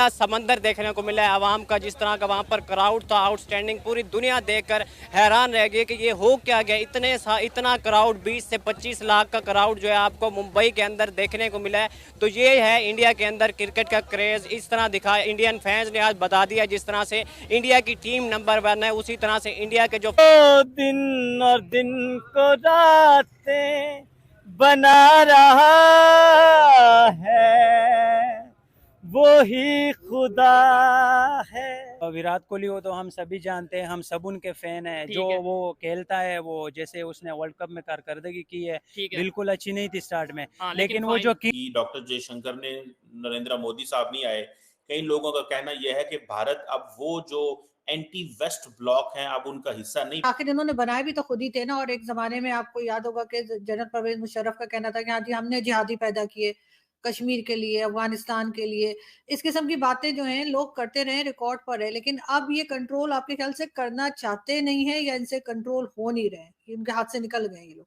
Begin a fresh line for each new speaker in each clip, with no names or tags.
समंदर देखने को मिला है आवाम का, जिस तरह का वहाँ पर क्राउड था आउटस्टैंडिंग। पूरी दुनिया देखकर हैरान रह गई कि ये हो क्या गया। इतना क्राउड 20 से 25 लाख का क्राउड जो है आपको मुंबई के अंदर देखने को मिला है। तो ये है इंडिया के अंदर क्रिकेट का क्रेज़। इस तरह दिखा इंडियन फैंस ने आज बता दिया, जिस तरह से इंडिया की टीम नंबर 1 है, उसी तरह से इंडिया के जो दिन और दिन को रातें बना रहा है वो ही खुदा है।
विराट कोहली हो तो हम सभी जानते हैं, हम सब उनके फैन हैं। जो
है।
वो खेलता है, वो जैसे उसने वर्ल्ड कप में कारकर्दगी की है,
ठीक है।
बिल्कुल अच्छी नहीं थी स्टार्ट में,
हाँ,
लेकिन वो जो
कि डॉक्टर जयशंकर ने, नरेंद्र मोदी साहब नहीं आए। कई लोगों का कहना यह है कि भारत अब वो जो एंटी वेस्ट ब्लॉक है अब उनका हिस्सा नहीं।
आखिर इन्होंने बनाए भी तो खुद ही थे ना। और एक जमाने में आपको याद होगा कि जनरल परवेज मुशर्रफ का कहना था कि हाँ जी हमने जिहादी पैदा किए कश्मीर के लिए, अफगानिस्तान के लिए। इस किस्म की बातें जो हैं लोग करते रहे, रिकॉर्ड पर है। लेकिन अब ये कंट्रोल आपके ख्याल से करना चाहते नहीं है या इनसे कंट्रोल हो नहीं रहे, इनके हाथ से निकल गए ये लोग?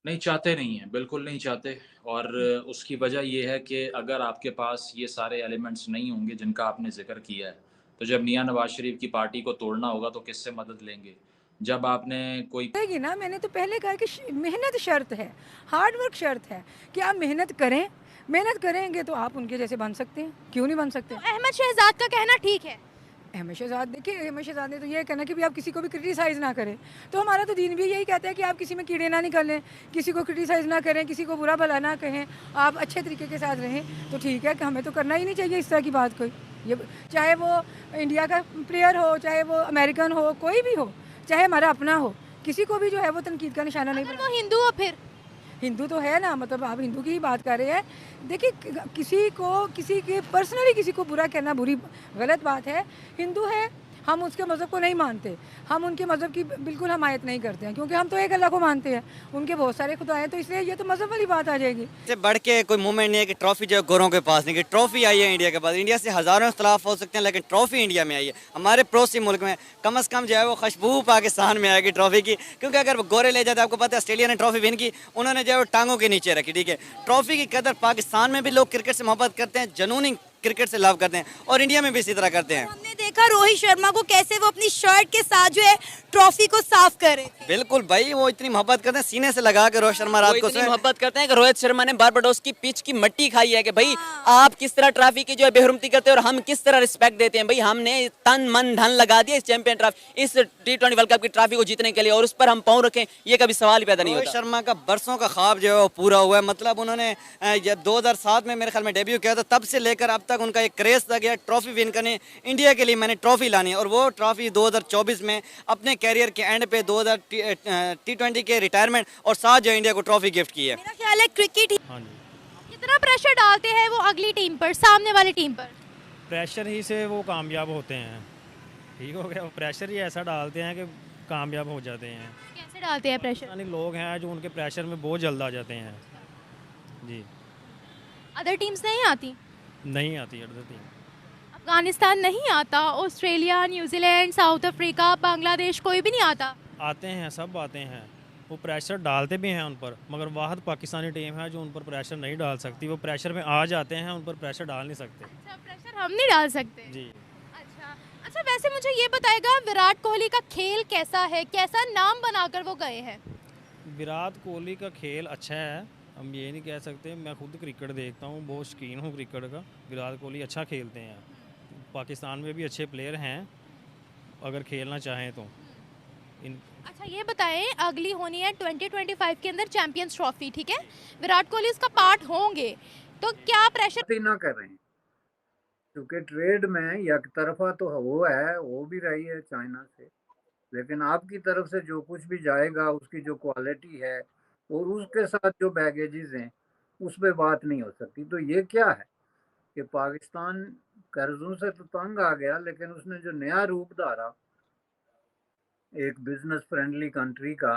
नहीं चाहते नहीं हैं, बिल्कुल नहीं चाहते। और उसकी वजह ये है कि अगर आपके पास ये सारे एलिमेंट्स नहीं होंगे जिनका आपने ज़िक्र किया है, तो जब मियाँ नवाज़ शरीफ की पार्टी को तोड़ना होगा तो किससे मदद लेंगे? जब आपने कोई
रहेगी ना, मैंने तो पहले कहा कि मेहनत शर्त है, हार्ड वर्क शर्त है कि आप मेहनत करें। मेहनत करेंगे तो आप उनके जैसे बन सकते हैं, क्यों नहीं बन सकते?
अहमद शहजाद का कहना ठीक है।
अहमद शहजाद, देखिए अहमद शहजाद ने तो ये कहना कि भी आप किसी को भी क्रिटिसाइज़ ना करें। तो हमारा तो दीन भी यही कहता है कि आप किसी में कीड़े ना निकालें, किसी को क्रिटिसाइज़ ना करें, किसी को बुरा भला ना कहें, आप अच्छे तरीके के साथ रहें। तो ठीक है कि हमें तो करना ही नहीं चाहिए इस तरह की बात कोई। ये चाहे वो इंडिया का प्लेयर हो, चाहे वो अमेरिकन हो, कोई भी हो, चाहे हमारा अपना हो, किसी को भी जो है वो तनकीद का निशाना नहीं
अगर
बना।
वो हिंदू हो फिर
हिंदू तो है ना, मतलब आप हिंदू की ही बात कर रहे हैं। देखिए किसी को, किसी के पर्सनली किसी को बुरा कहना बुरी गलत बात है। हिंदू है, हम उसके मज़हब को नहीं मानते, हम उनके मज़हब की बिल्कुल हमायत नहीं करते हैं, क्योंकि हम तो एक अल्लाह को मानते हैं, उनके बहुत सारे खुदा हैं। तो इसलिए ये तो मज़हब वाली बात आ जाएगी।
से बढ़ के कोई मूवमेंट नहीं है कि ट्रॉफी जो है गोरों के पास नहीं, कि ट्रॉफी आई है इंडिया के पास। इंडिया से हज़ारों इख्तलाफ हो सकते हैं लेकिन ट्रॉफी इंडिया में आई है। हमारे पड़ोसी मुल्क में कम से कम जो है वो खुशबू पाकिस्तान में आएगी ट्रॉफी की। क्योंकि अगर वो गोरे ले जाते, आपको पता है ऑस्ट्रेलिया ने ट्रॉफी विन की, उन्होंने जो है वो टांगों के नीचे रखी। ठीक है, ट्रॉफी की कदर पाकिस्तान में भी लोग क्रिकेट से मोहब्बत करते हैं, जनूनी क्रिकेट से लव करते हैं, और इंडिया में भी इसी तरह करते हैं।
हमने देखा रोहित शर्मा को कैसे वो अपनी शर्ट के साथ जो है ट्रॉफी को साफ कर रहे थे।
बिल्कुल भाई, वो इतनी मोहब्बत करते हैं, सीने से लगा के रोहित शर्मा रात को
इतनी मोहब्बत करते हैं कि रोहित शर्मा ने बारबाडोस की पिच की मट्टी खाई है कि भाई आप किस तरह ट्रॉफी की जो है बेहरुमती करते हैं और हम किस तरह रिस्पेक्ट देते हैं। भाई हमने तन मन धन लगा दिया इस चैंपियन ट्रॉफी, इस T20 वर्ल्ड कप की ट्रॉफी को जीतने के लिए, और उस पर हम पाँव रखें, ये कभी सवाल ही पैदा नहीं
रोहित
होता।
शर्मा का बरसों का ख्वाब जो है वो पूरा हुआ है। मतलब उन्होंने जब 2007 में मेरे ख्याल में डेब्यू किया था, तब से लेकर अब तक उनका एक क्रेज था गया ट्रॉफी विन करने, इंडिया के लिए मैंने ट्रॉफी लानी है। और वो ट्रॉफी 2024 में अपने कैरियर के एंड पे 2000 T20 के रिटायरमेंट और साथ जो इंडिया को ट्रॉफी गिफ्ट की है।
मेरा ख्याल है क्रिकेट ही कितना प्रेशर डालते हैं वो अगली टीम पर, सामने वाली टीम पर।
प्रेशर ही से वो कामयाब होते हैं। ठीक हो गया, प्रेशर ही ऐसा डालते हैं कि कामयाब हो जाते हैं।
कैसे डालते हैं प्रेशर?
यानी लोग हैं जो उनके प्रेशर में बहुत जल्द आ जाते हैं। जी,
अदर टीम्स नहीं आती,
नहीं आती अदर टीम।
अफगानिस्तान नहीं आता, Australia, New Zealand, south Africa, Bangladesh, कोई भी नहीं आता।
आते हैं, सब आते हैं, वो प्रेशर डालते भी हैं उन पर, मगर वाहद पाकिस्तानी टीम है जो उन पर प्रेशर नहीं डाल सकती। वो प्रेशर में आ जाते हैं, उन पर प्रेशर डाल नहीं सकते।
अच्छा, प्रेशर हम नहीं डाल सकते।
जी।
अच्छा अच्छा, वैसे मुझे ये बताएगा विराट कोहली का खेल कैसा है, कैसा नाम बनाकर वो गए हैं?
विराट कोहली का खेल अच्छा है, हम ये नहीं कह सकते। मैं खुद क्रिकेट देखता हूँ, बहुत शौकीन हूँ क्रिकेट का। विराट कोहली अच्छा खेलते हैं, पाकिस्तान में भी अच्छे प्लेयर हैं अगर खेलना चाहें तो।
अच्छा ये बताएं, अगली होनी है 2025 के अंदर चैंपियंस ट्रॉफी, ठीक है, विराट कोहली उसका पार्ट होंगे, तो क्या प्रेशर
ना कर रहे हैं? क्योंकि ट्रेड में एक तरफा तो वो है, वो भी रही है चाइना से, लेकिन आपकी तरफ से जो कुछ भी जाएगा उसकी जो क्वालिटी है और उसके साथ जो बैगेजेस हैं उस पर बात नहीं हो सकती। तो ये क्या है कि पाकिस्तान कर्जों से तो तंग आ गया, लेकिन उसने जो नया रूप धारा एक बिजनेस फ्रेंडली कंट्री का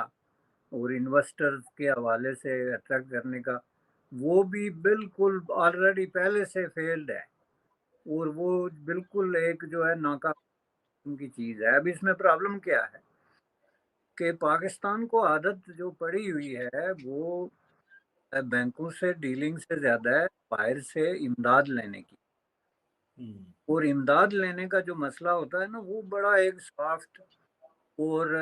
और इन्वेस्टर्स के हवाले से अट्रैक्ट करने का, वो भी बिल्कुल ऑलरेडी पहले से फेल्ड है और वो बिल्कुल एक जो है नाकाम की चीज़ है। अब इसमें प्रॉब्लम क्या है कि पाकिस्तान को आदत जो पड़ी हुई है वो बैंकों से डीलिंग से ज़्यादा है बाहर से इमदाद लेने की। और इमदाद लेने का जो मसला होता है ना, वो बड़ा एक सॉफ्ट और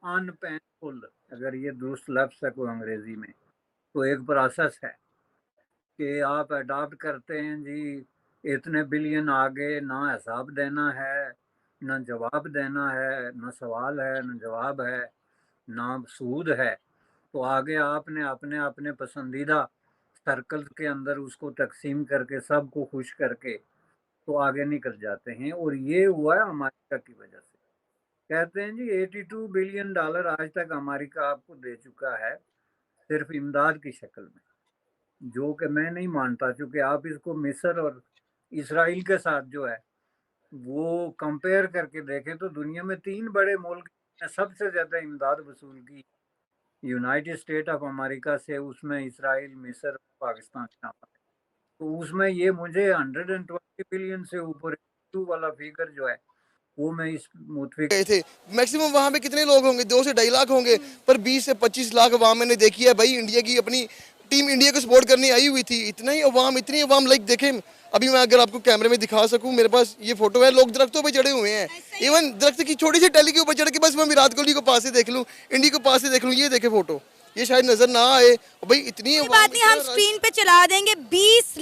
अनपेनफुल, अगर ये दुरुस्त लफ्ज़ है कोई अंग्रेजी में, तो एक प्रोसेस है कि आप अडॉप्ट करते हैं जी, इतने बिलियन आगे, ना हिसाब देना है, ना जवाब देना है, ना सवाल है, ना जवाब है, ना सूद है, तो आगे आपने अपने अपने पसंदीदा सर्कल के अंदर उसको तकसीम करके सबको खुश करके तो आगे निकल जाते हैं। और ये हुआ है अमेरिका की वजह से। कहते हैं जी 82 बिलियन डॉलर आज तक अमेरिका आपको दे चुका है सिर्फ इमदाद की शक्ल में, जो कि मैं नहीं मानता, क्योंकि आप इसको मिस्र और इसराइल के साथ जो है वो कंपेयर करके देखें तो दुनिया में 3 बड़े मुल्क ने सबसे ज़्यादा इमदाद वसूल की, यूनाइटेड स्टेट ऑफ अमेरिका से, उसमें इसराइल, मिस्र, पाकिस्तान शामिल है। तो उसमें ये मुझे 120 बिलियन से ऊपर 2 वाला फिगर जो है वो मैं इस मुतफिक
गए थे। मैक्सिमम वहाँ पे कितने लोग होंगे, 2 से 2.5 लाख होंगे, पर 20 से 25 लाख अवाम मैंने देखी है भाई। इंडिया की अपनी टीम इंडिया को सपोर्ट करने आई हुई थी। इतना ही अवाम, इतनी अवाम, लाइक देखें, अभी मैं अगर आपको कैमरे में दिखा सकूं, मेरे पास ये फोटो है, लोग दरख्तों पे चढ़े हुए हैं। इवन दरख्त की छोटी सी टैली के ऊपर चढ़ के बस मैं विराट कोहली को पास से देख लूं, इंडिया को पास से देख लूं। ये देखे फोटो, ये शायद नजर ना आए भाई, इतनी
बात नहीं, हम स्क्रीन पे चला देंगे। 20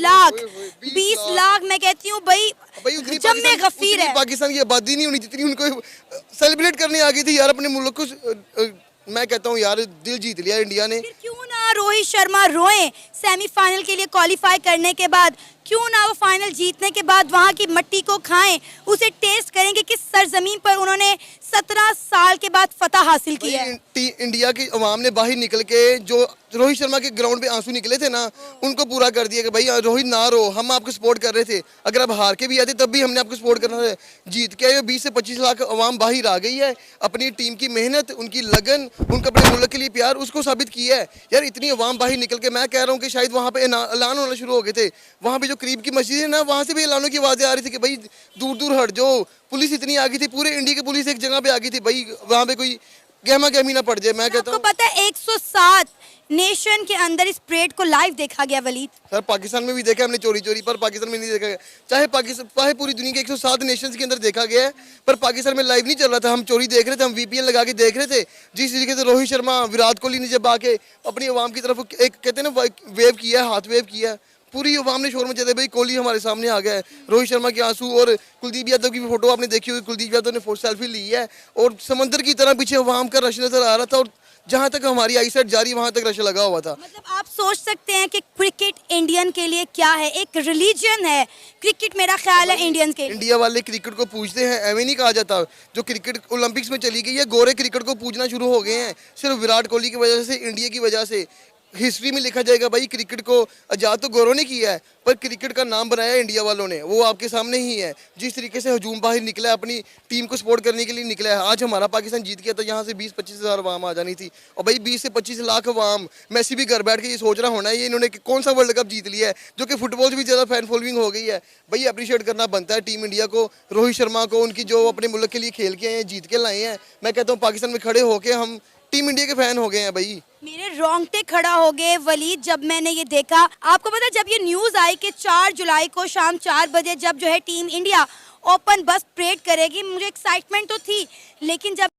लाख मैं कहती हूँ भाई, जब मैं गफीर है।
पाकिस्तान की आबादी नहीं होनी जितनी उनको सेलिब्रेट करने आ गई थी यार अपने मुल्क को। मैं कहता हूँ यार, दिल जीत लिया इंडिया ने।
क्यों ना रोहित शर्मा रोए सेमीफाइनल के लिए क्वालिफाई करने के बाद, क्यों ना वो फाइनल जीतने के बाद वहाँ की मिट्टी को खाएं, उसे टेस्ट करेंगे किस सरजमीन पर उन्होंने 17 साल के बाद फतह हासिल की है।
इंडिया की अवाम ने बाहर निकल के जो रोहित शर्मा के ग्राउंड पे आंसू निकले थे ना, उनको पूरा कर दिया कि भाई रोहित ना रो, हम आपको सपोर्ट कर रहे थे। अगर आप हार के भी आते तब भी हमने आपको सपोर्ट करना था। जीत के आए 20 से 25 लाख अवाम बाहर आ गई है। अपनी टीम की मेहनत, उनकी लगन, उनका अपने मुल्क के लिए प्यार, उसको साबित किया है यार। इतनी अवाम बाहर निकल के, मैं कह रहा हूँ कि शायद वहाँ पे ऐलान होना शुरू हो गए थे। वहाँ पे जो करीब की मस्जिद है ना, वहाँ से भी ऐलानों की आवाज़ें आ रही थी कि भाई दूर दूर हट जाओ। पुलिस इतनी आ गई थी, पूरे इंडिया की पुलिस एक जगह पे आ गई थी भाई, वहाँ पे कोई गहमा गहमी ना पड़ जाए। मैं कहता हूँ,
पता है 107 नेशन के अंदर इस परेड को लाइव देखा गया वलीद।
सर पाकिस्तान में भी देखा हमने चोरी चोरी, पर पाकिस्तान में नहीं देखा गया। चाहे पूरी दुनिया के 107 नेशंस के अंदर देखा गया है, पर पाकिस्तान में लाइव नहीं चल रहा था। हम चोरी देख रहे थे, हम VPN लगा के देख रहे थे। जिस तरीके से रोहित शर्मा, विराट कोहली ने जब आके अपनी आवाम की तरफ एक कहते हैं ना वेव किया, हाथ वेव किया, पूरी अवाम ने शोर मचा दिया भाई कोहली हमारे सामने आ गया है। रोहित शर्मा के आंसू, और कुलदीप यादव की फोटो आपने देखी होगी, कुलदीप यादव ने सेल्फी ली है और समंदर की तरह पीछे अवाम का रश नजर आ रहा था। और जहाँ तक हमारी आईसाइट जारी, वहाँ तक रश लगा हुआ था।
मतलब आप सोच सकते हैं कि क्रिकेट इंडियन के लिए क्या है, एक रिलीजन है क्रिकेट। मेरा ख्याल है इंडियन के,
इंडिया वाले क्रिकेट को पूजते हैं, ऐਵੇਂ नहीं कहा जाता। जो क्रिकेट ओलंपिक्स में चली गई है, गोरे क्रिकेट को पूजना शुरू हो गए हैं सिर्फ विराट कोहली की वजह से, इंडिया की वजह से। हिस्ट्री में लिखा जाएगा भाई, क्रिकेट को आजाद तो गोरों ने किया है, पर क्रिकेट का नाम बनाया इंडिया वालों ने, वो आपके सामने ही है। जिस तरीके से हजूम बाहर निकला है, अपनी टीम को सपोर्ट करने के लिए निकला है। आज हमारा पाकिस्तान जीत गया तो यहाँ से 20-25 हज़ार अवाम आ जानी थी, और भाई 20 से 25 लाख अवाम। मैसी भी घर बैठ के ये सोच रहा होना है ये इन्होंने कौन सा वर्ल्ड कप जीत लिया है, जो कि फुटबॉल से भी ज़्यादा फैन फॉलोइंग हो गई है। भाई अप्रिशिएट करना बनता है टीम इंडिया को, रोहित शर्मा को, उनकी जो अपने मुल्क के लिए खेल के आए हैं, जीत के लाए हैं। मैं कहता हूँ पाकिस्तान में खड़े होकर हम टीम इंडिया के फैन हो गए हैं भाई।
मेरे रोंगटे खड़ा हो गए वलीद जब मैंने ये देखा। आपको पता, जब ये न्यूज़ आई कि 4 जुलाई को शाम 4 बजे जब जो है टीम इंडिया ओपन बस परेड करेगी, मुझे एक्साइटमेंट तो थी, लेकिन जब